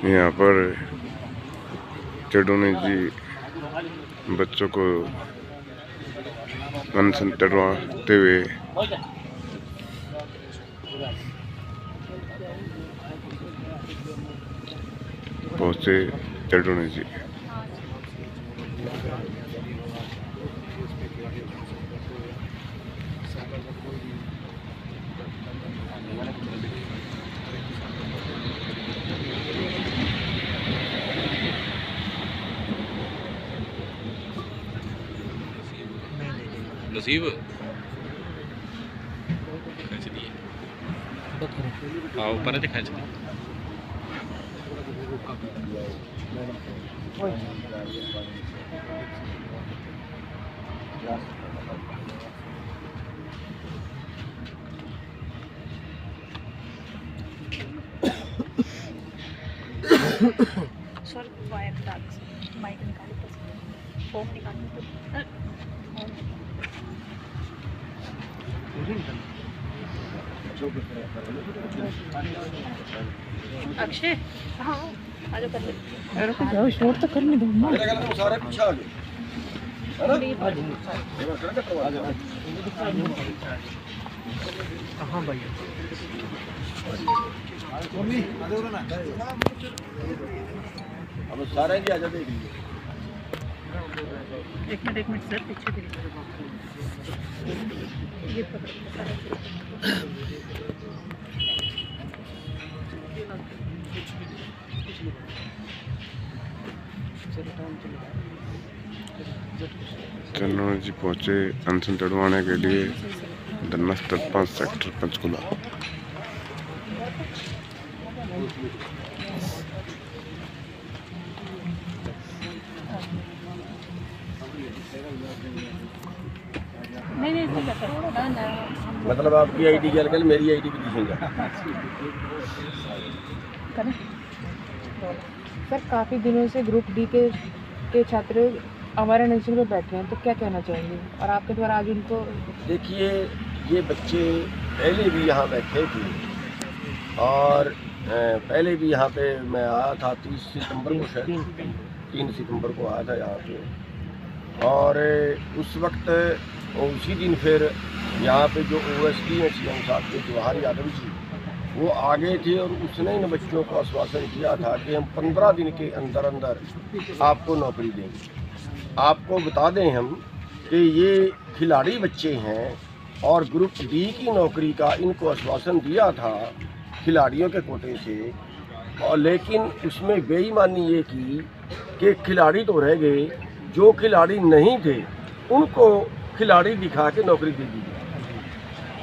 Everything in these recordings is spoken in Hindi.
यहाँ पर चढ़ोने जी बच्चों को अनशन चढ़वाते हुए पहुंचे चढ़ोने जी। नसीब खींच लिए, हाँ ऊपर से खींच लिए। सर वायर डाल माइक निकालो तो फोन निकालो तो अक्षय हाँ आजो कर ले जाओ शॉट तो करने दो ना। मेरा ख्याल है सारे पीछे आ गए है ना। हाँ भाई अब सारे जी आजा देख लीजिए। एक मिनट सर पीछे देखो ये पकड़ो सारा चढ़ोने जी पहुंचे अनशन चढ़वाने के लिए धरना स्थल 5 सेक्टर पंचकुला। नहीं मतलब आपकी आईडी क्या कल मेरी आईडी भी दिखेगा। सर काफ़ी दिनों से ग्रुप डी के छात्र हमारे अनशन पे बैठे हैं, तो क्या कहना चाहेंगे और आपके द्वारा आज उनको? देखिए ये बच्चे पहले भी यहाँ बैठे थे और पहले भी यहाँ पे मैं आया था 30 सितंबर को, शायद 3 सितंबर को आया था यहाँ पे। और उस वक्त उसी दिन फिर यहाँ पे जो OSD हैं CM साहब के जवाहर यादव जी, वो आगे थे और उसने इन बच्चों को आश्वासन किया था कि हम 15 दिन के अंदर अंदर आपको नौकरी देंगे। आपको बता दें हम कि ये खिलाड़ी बच्चे हैं और ग्रुप डी की नौकरी का इनको आश्वासन दिया था खिलाड़ियों के कोटे से, और लेकिन उसमें बेईमानी ये की कि खिलाड़ी तो रह गए, जो खिलाड़ी नहीं थे उनको खिलाड़ी दिखा के नौकरी दे दी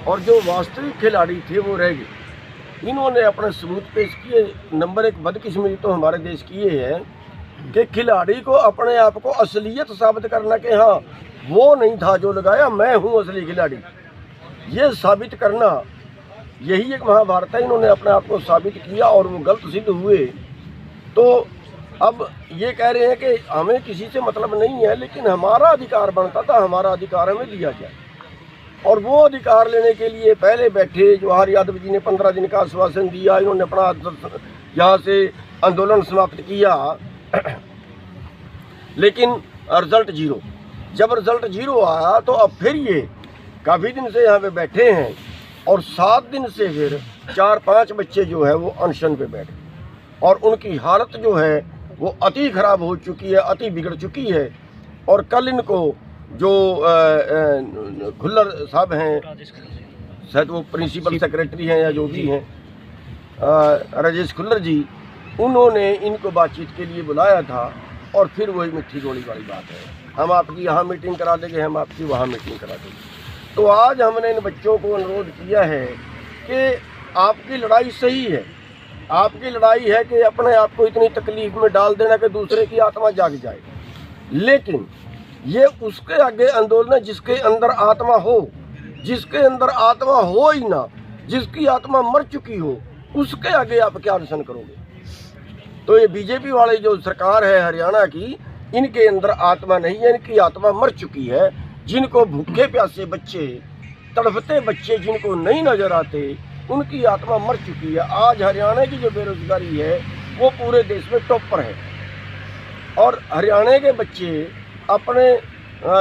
और जो वास्तविक खिलाड़ी थे वो रह गए। इन्होंने अपने सबूत पेश किए। नंबर 1 बदकिस्मती तो हमारे देश की ये है कि खिलाड़ी को अपने आप को असलियत साबित करना कि हाँ वो नहीं था जो लगाया, मैं हूँ असली खिलाड़ी, ये साबित करना, यही एक महाभारत है। इन्होंने अपने आप को साबित किया और वो गलत सिद्ध हुए। तो अब ये कह रहे हैं कि हमें किसी से मतलब नहीं है, लेकिन हमारा अधिकार बनता था, हमारा अधिकार हमें दिया जाए। और वो अधिकार लेने के लिए पहले बैठे जवाहर यादव जी ने 15 दिन का आश्वासन दिया। इन्होंने अपना यहाँ से आंदोलन समाप्त किया लेकिन रिजल्ट 0। जब रिजल्ट 0 आया तो अब फिर ये काफ़ी दिन से यहाँ पे बैठे हैं और 7 दिन से फिर 4-5 बच्चे जो है वो अनशन पे बैठे और उनकी हालत जो है वो अति ख़राब हो चुकी है, अति बिगड़ चुकी है। और कल इनको जो खुल्लर साहब हैं, शायद वो प्रिंसिपल सेक्रेटरी हैं या जो भी हैं, राजेश खुल्लर जी, उन्होंने इनको बातचीत के लिए बुलाया था और फिर वही मिट्टी गोली वाली बात है, हम आपकी यहाँ मीटिंग करा देंगे, हम आपकी वहाँ मीटिंग करा देंगे। तो आज हमने इन बच्चों को अनुरोध किया है कि आपकी लड़ाई सही है, आपकी लड़ाई है कि अपने आप को इतनी तकलीफ में डाल देना कि दूसरे की आत्मा जाग जाए, लेकिन ये उसके आगे आंदोलन है जिसके अंदर आत्मा हो, जिसके अंदर आत्मा हो ही ना, जिसकी आत्मा मर चुकी हो, उसके आगे आप क्या अनशन करोगे। तो ये बीजेपी वाली जो सरकार है हरियाणा की, इनके अंदर आत्मा नहीं है, इनकी आत्मा मर चुकी है। जिनको भूखे प्यासे बच्चे, तड़पते बच्चे जिनको नहीं नजर आते, उनकी आत्मा मर चुकी है। आज हरियाणा की जो बेरोजगारी है वो पूरे देश में टॉप पर है। और हरियाणा के बच्चे अपने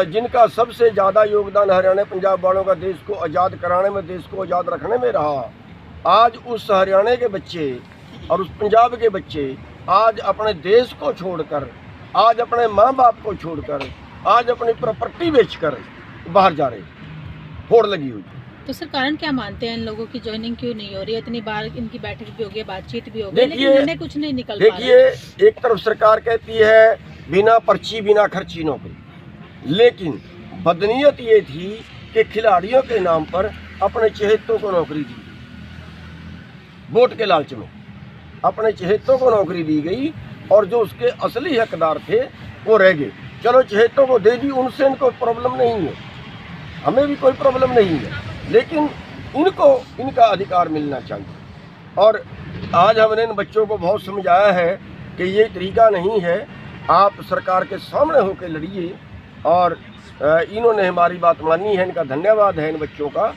जिनका सबसे ज़्यादा योगदान हरियाणा पंजाब वालों का देश को आज़ाद कराने में, देश को आज़ाद रखने में रहा, आज उस हरियाणा के बच्चे और उस पंजाब के बच्चे आज अपने देश को छोड़कर, आज अपने माँ बाप को छोड़कर, आज अपनी प्रॉपर्टी बेचकर बाहर जा रहे, होड़ लगी हुई। तो सर कारण क्या मानते हैं इन लोगों की ज्वाइनिंग क्यों नहीं हो रही है? इतनी बार इनकी बैठक भी हो गई, बातचीत भी हो गई, लेकिन निर्णय कुछ नहीं निकल पा रहा। देखिए, एक तरफ सरकार कहती है बिना पर्ची बिना खर्ची नौकरी, लेकिन बदनीयत ये थी कि खिलाड़ियों के नाम पर अपने चहेतों को नौकरी दी, वोट के लालच में अपने चहेतों को नौकरी दी गई और जो उसके असली हकदार थे वो रह गए। चलो चहेतों को दे दी, उनसे इनको प्रॉब्लम नहीं है, हमें भी कोई प्रॉब्लम नहीं है, लेकिन इनको इनका अधिकार मिलना चाहिए। और आज हमने इन बच्चों को बहुत समझाया है कि ये तरीका नहीं है, आप सरकार के सामने होकर लड़िए, और इन्होंने हमारी बात मानी है, इनका धन्यवाद है इन बच्चों का।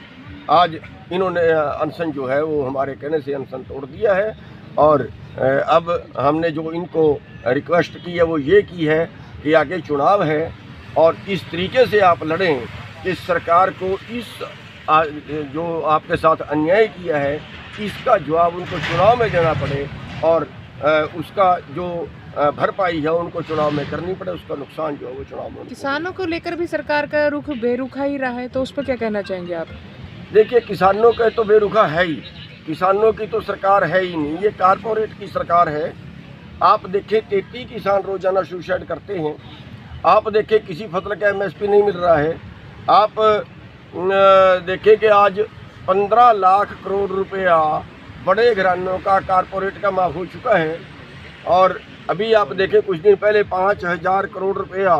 आज इन्होंने अनशन जो है वो हमारे कहने से अनशन तोड़ दिया है, और अब हमने जो इनको रिक्वेस्ट की है वो ये की है कि आगे चुनाव है और इस तरीके से आप लड़ें कि सरकार को इस जो आपके साथ अन्याय किया है इसका जवाब उनको चुनाव में देना पड़े, और उसका जो भरपाई है उनको चुनाव में करनी पड़े, उसका नुकसान जो है वो चुनाव में। किसानों को लेकर भी सरकार का रुख बेरुखा ही रहा है, तो उस पर क्या कहना चाहेंगे आप? देखिए, किसानों का तो बेरुखा है ही, किसानों की तो सरकार है ही नहीं, ये कारपोरेट की सरकार है। आप देखें 33 किसान रोजाना सुसाइड करते हैं, आप देखें किसी फसल का MSP नहीं मिल रहा है, आप देखें कि आज 15 लाख करोड़ रुपया बड़े घरानों का कारपोरेट का माफ हो चुका है, और अभी आप देखें कुछ दिन पहले 5000 करोड़ रुपया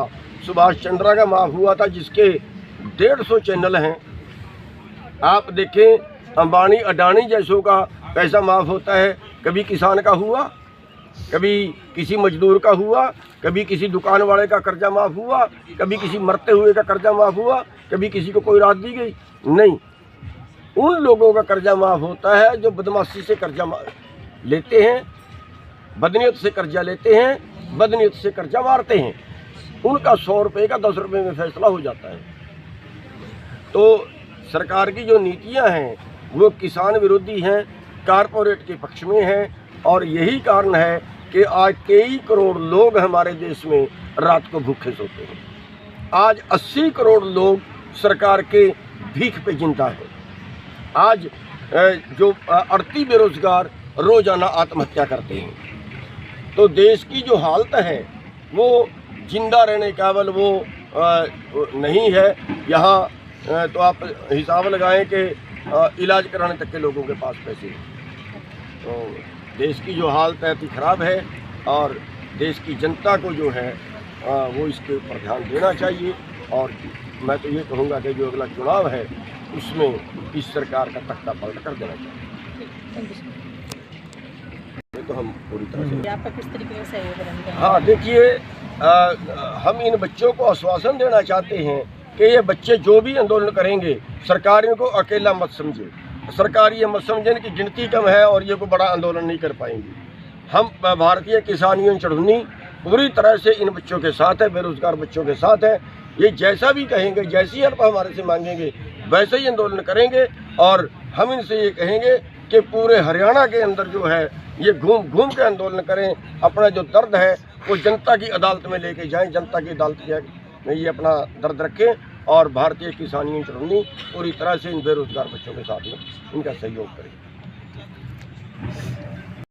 सुभाष चंद्रा का माफ हुआ था, जिसके 150 चैनल हैं। आप देखें अंबानी अडानी जैसों का पैसा माफ़ होता है, कभी किसान का हुआ, कभी किसी मजदूर का हुआ, कभी किसी दुकान वाले का कर्जा माफ़ हुआ, कभी किसी मरते हुए का कर्जा माफ़ हुआ, कभी किसी को कोई राहत दी गई? नहीं। उन लोगों का कर्जा माफ़ होता है जो बदमाशी से कर्जा लेते हैं, बदनीयत से कर्जा लेते हैं, बदनीयत से कर्जा मारते हैं, उनका 100 रुपये का 10 रुपये में फैसला हो जाता है। तो सरकार की जो नीतियां हैं वो किसान विरोधी हैं, कारपोरेट के पक्ष में हैं, और यही कारण है कि आज कई करोड़ लोग हमारे देश में रात को भूखे सोते हैं। आज 80 करोड़ लोग सरकार के भीख पे जिंदा हैं। आज जो 38 बेरोजगार रोजाना आत्महत्या करते हैं। तो देश की जो हालत है वो जिंदा रहने केवल वो नहीं है, यहाँ तो आप हिसाब लगाएं कि इलाज कराने तक के लोगों के पास पैसे हैं। तो देश की जो हालत है तो ख़राब है, और देश की जनता को जो है वो इसके ऊपर ध्यान देना चाहिए। और मैं तो ये कहूँगा कि जो अगला चुनाव है उसमें इस सरकार का तख्ता पलट कर देना चाहिए। ये तो हम पूरी तरह से आपका किस तरीके से सहयोग रहेगा? हाँ, देखिए, हम इन बच्चों को आश्वासन देना चाहते हैं कि ये बच्चे जो भी आंदोलन करेंगे सरकार इनको अकेला मत समझे, सरकार ये मत समझे कि गिनती कम है और ये कोई बड़ा आंदोलन नहीं कर पाएंगे। हम भारतीय किसान यूनियन चढ़ुन्नी पूरी तरह से इन बच्चों के साथ है, बेरोजगार बच्चों के साथ है। ये जैसा भी कहेंगे, जैसी हेल्प हमारे से मांगेंगे वैसे ही आंदोलन करेंगे, और हम इनसे ये कहेंगे कि पूरे हरियाणा के अंदर जो है ये घूम घूम के आंदोलन करें, अपना जो दर्द है वो जनता की अदालत में लेके जाएं, जनता की अदालत में ये अपना दर्द रखें, और भारतीय किसान यूनियन चढ़ुन्नी पूरी तरह से इन बेरोजगार बच्चों के साथ में इनका सहयोग करें।